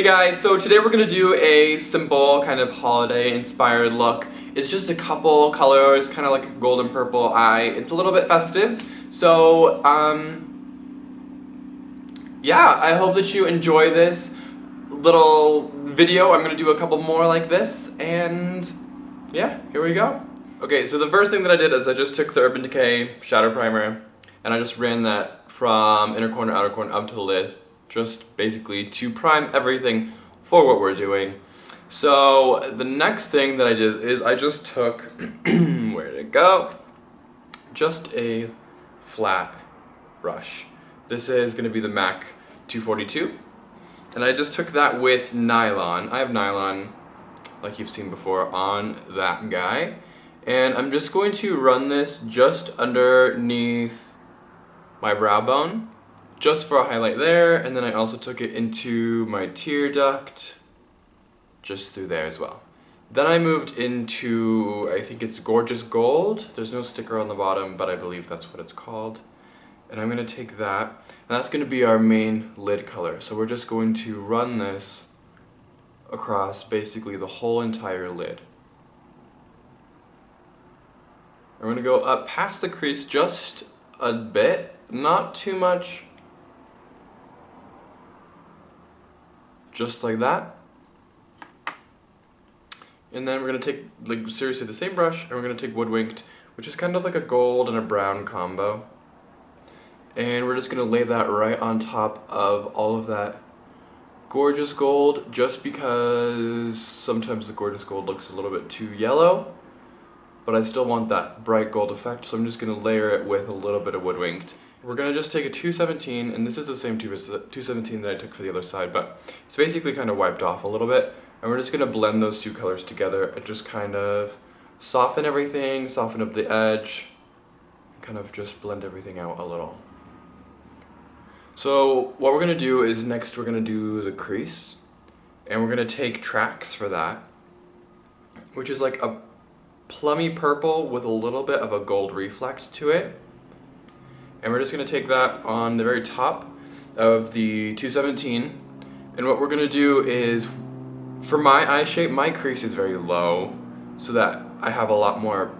Hey guys, so today we're gonna do a simple kind of holiday inspired look. It's just a couple colors, kind of like a golden purple eye. It's a little bit festive. So, yeah, I hope that you enjoy this little video. I'm gonna do a couple more like this, and yeah, here we go. Okay, so the first thing that I did is I just took the Urban Decay Shadow Primer, and I just ran that from inner corner, outer corner, up to the lid, just basically to prime everything for what we're doing. So the next thing that I did is I just took, where'd it go? Just a flat brush. This is gonna be the MAC 242. And I just took that with nylon. I have nylon, like you've seen before, on that guy. And I'm just going to run this just underneath my brow bone, just for a highlight there, and then I also took it into my tear duct, just through there as well. Then I moved into, I think it's Gorgeous Gold. There's no sticker on the bottom, but I believe that's what it's called. And I'm gonna take that, and that's gonna be our main lid color. So we're just going to run this across basically the whole entire lid. I'm gonna go up past the crease just a bit, not too much, just like that. And then we're gonna take, like, seriously the same brush, and we're gonna take Woodwinked, which is kind of like a gold and a brown combo. And we're just gonna lay that right on top of all of that Gorgeous Gold, just because sometimes the Gorgeous Gold looks a little bit too yellow, but I still want that bright gold effect, so I'm just gonna layer it with a little bit of Woodwinked. We're gonna just take a 217, and this is the same 217 that I took for the other side, but it's basically kind of wiped off a little bit, and we're just gonna blend those two colors together and just kind of soften everything, soften up the edge, kind of just blend everything out a little. So what we're gonna do is next we're gonna do the crease, and we're gonna take Tracks for that, which is like a plummy purple with a little bit of a gold reflect to it. And we're just gonna take that on the very top of the 217. And what we're gonna do is, for my eye shape, my crease is very low, so that I have a lot more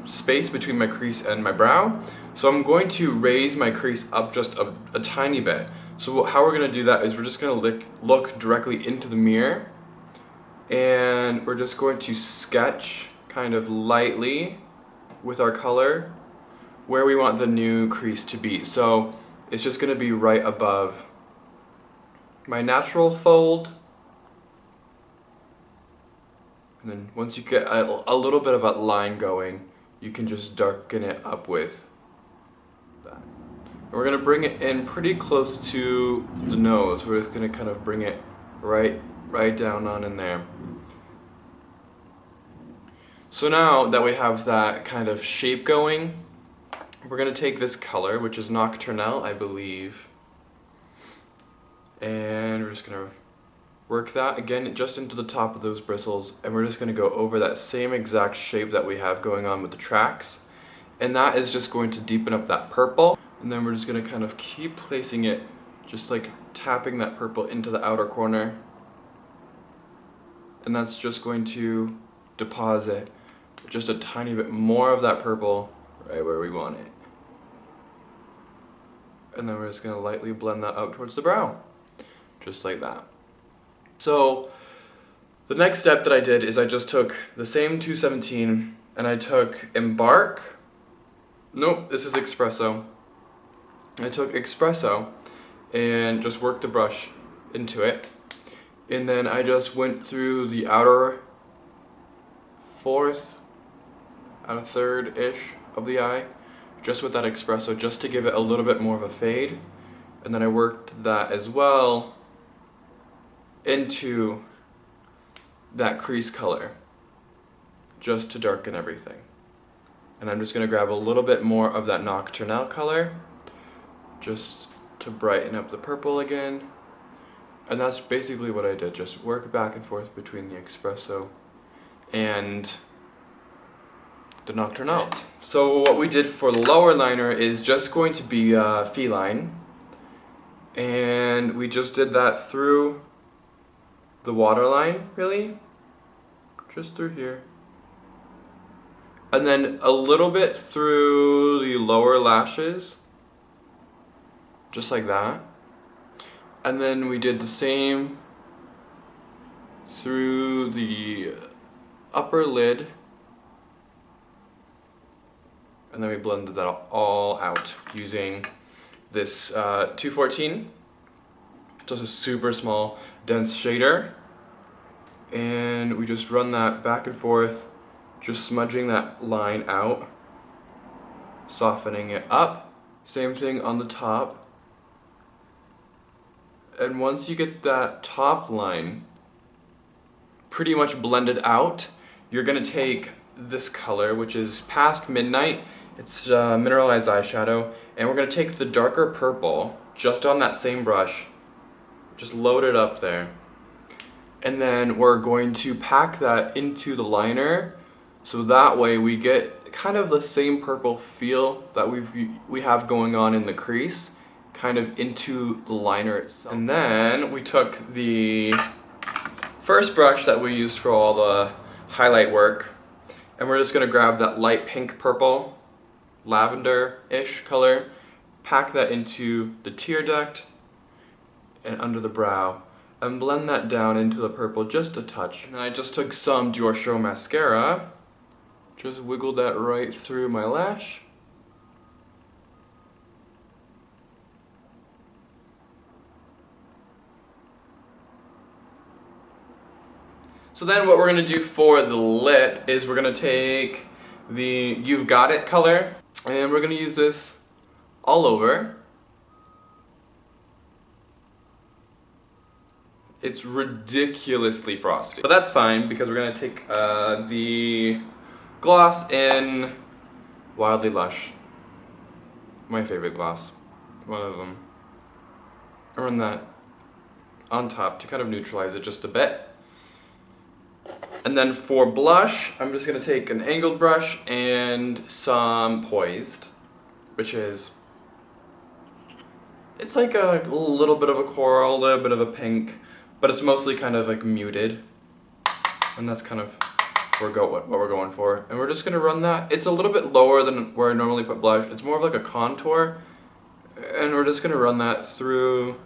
space between my crease and my brow. So I'm going to raise my crease up just a tiny bit. So how we're gonna do that is we're just gonna look directly into the mirror, and we're just going to sketch kind of lightly with our color where we want the new crease to be. So it's just gonna be right above my natural fold. And then once you get a little bit of a line going, you can just darken it up with that. And we're gonna bring it in pretty close to the nose. We're just gonna kind of bring it right down on in there. So now that we have that kind of shape going, we're gonna take this color, which is Nocturnal, I believe, and we're just gonna work that again just into the top of those bristles, and we're just gonna go over that same exact shape that we have going on with the Tracks, and that is just going to deepen up that purple. And then we're just gonna kind of keep placing it, just like tapping that purple into the outer corner, and that's just going to deposit just a tiny bit more of that purple right where we want it. And then we're just gonna lightly blend that out towards the brow, just like that. So the next step that I did is I just took the same 217 and I took Embark. Nope, this is Espresso. I took Espresso and just worked the brush into it. And then I just went through the outer fourth, out of third-ish of the eye, just with that Espresso, just to give it a little bit more of a fade. And then I worked that as well into that crease color, just to darken everything. And I'm just gonna grab a little bit more of that Nocturnal color, just to brighten up the purple again. And that's basically what I did, just work back and forth between the Espresso and the Nocturnal. So what we did for the lower liner is just going to be Feline, and we just did that through the waterline, really. Just through here. And then a little bit through the lower lashes. Just like that. And then we did the same through the upper lid. And then we blended that all out using this 214. Just a super small, dense shader. And we just run that back and forth, just smudging that line out, softening it up. Same thing on the top. And once you get that top line pretty much blended out, you're gonna take this color, which is Past Midnight. It's mineralized eyeshadow, and we're gonna take the darker purple just on that same brush, just load it up there. And then we're going to pack that into the liner, so that way we get kind of the same purple feel that we have going on in the crease, kind of into the liner itself. And then we took the first brush that we used for all the highlight work, and we're just gonna grab that light pink purple, lavender-ish color, pack that into the tear duct and under the brow, and blend that down into the purple just a touch. And I just took some Dior Show mascara, just wiggled that right through my lash. So then what we're gonna do for the lip is we're gonna take the You've Got It color, and we're gonna use this all over. It's ridiculously frosty, but that's fine because we're gonna take the gloss in Wildly Lush. My favorite gloss, one of them. I run that on top to kind of neutralize it just a bit. And then for blush, I'm just gonna take an angled brush and some Poised, which is, it's like a little bit of a coral, a little bit of a pink, but it's mostly kind of like muted. And that's kind of what we're going for. And we're just gonna run that. It's a little bit lower than where I normally put blush. It's more of like a contour. And we're just gonna run that through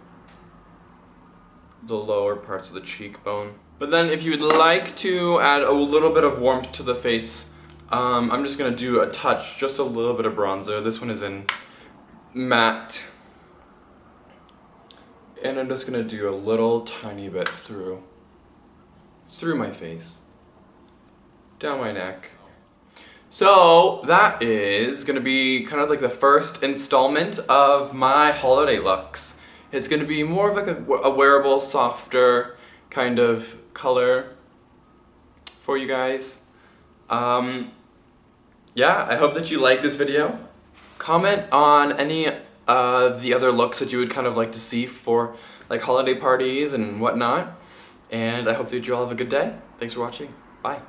the lower parts of the cheekbone. But then if you would like to add a little bit of warmth to the face, I'm just gonna do a touch, just a little bit of bronzer. This one is in matte. And I'm just gonna do a little tiny bit through my face, down my neck. So that is gonna be kind of like the first installment of my holiday looks. It's gonna be more of like a wearable, softer kind of color for you guys. Yeah, I hope that you like this video. Comment on any of the other looks that you would kind of like to see for like holiday parties and whatnot. And I hope that you all have a good day. Thanks for watching. Bye.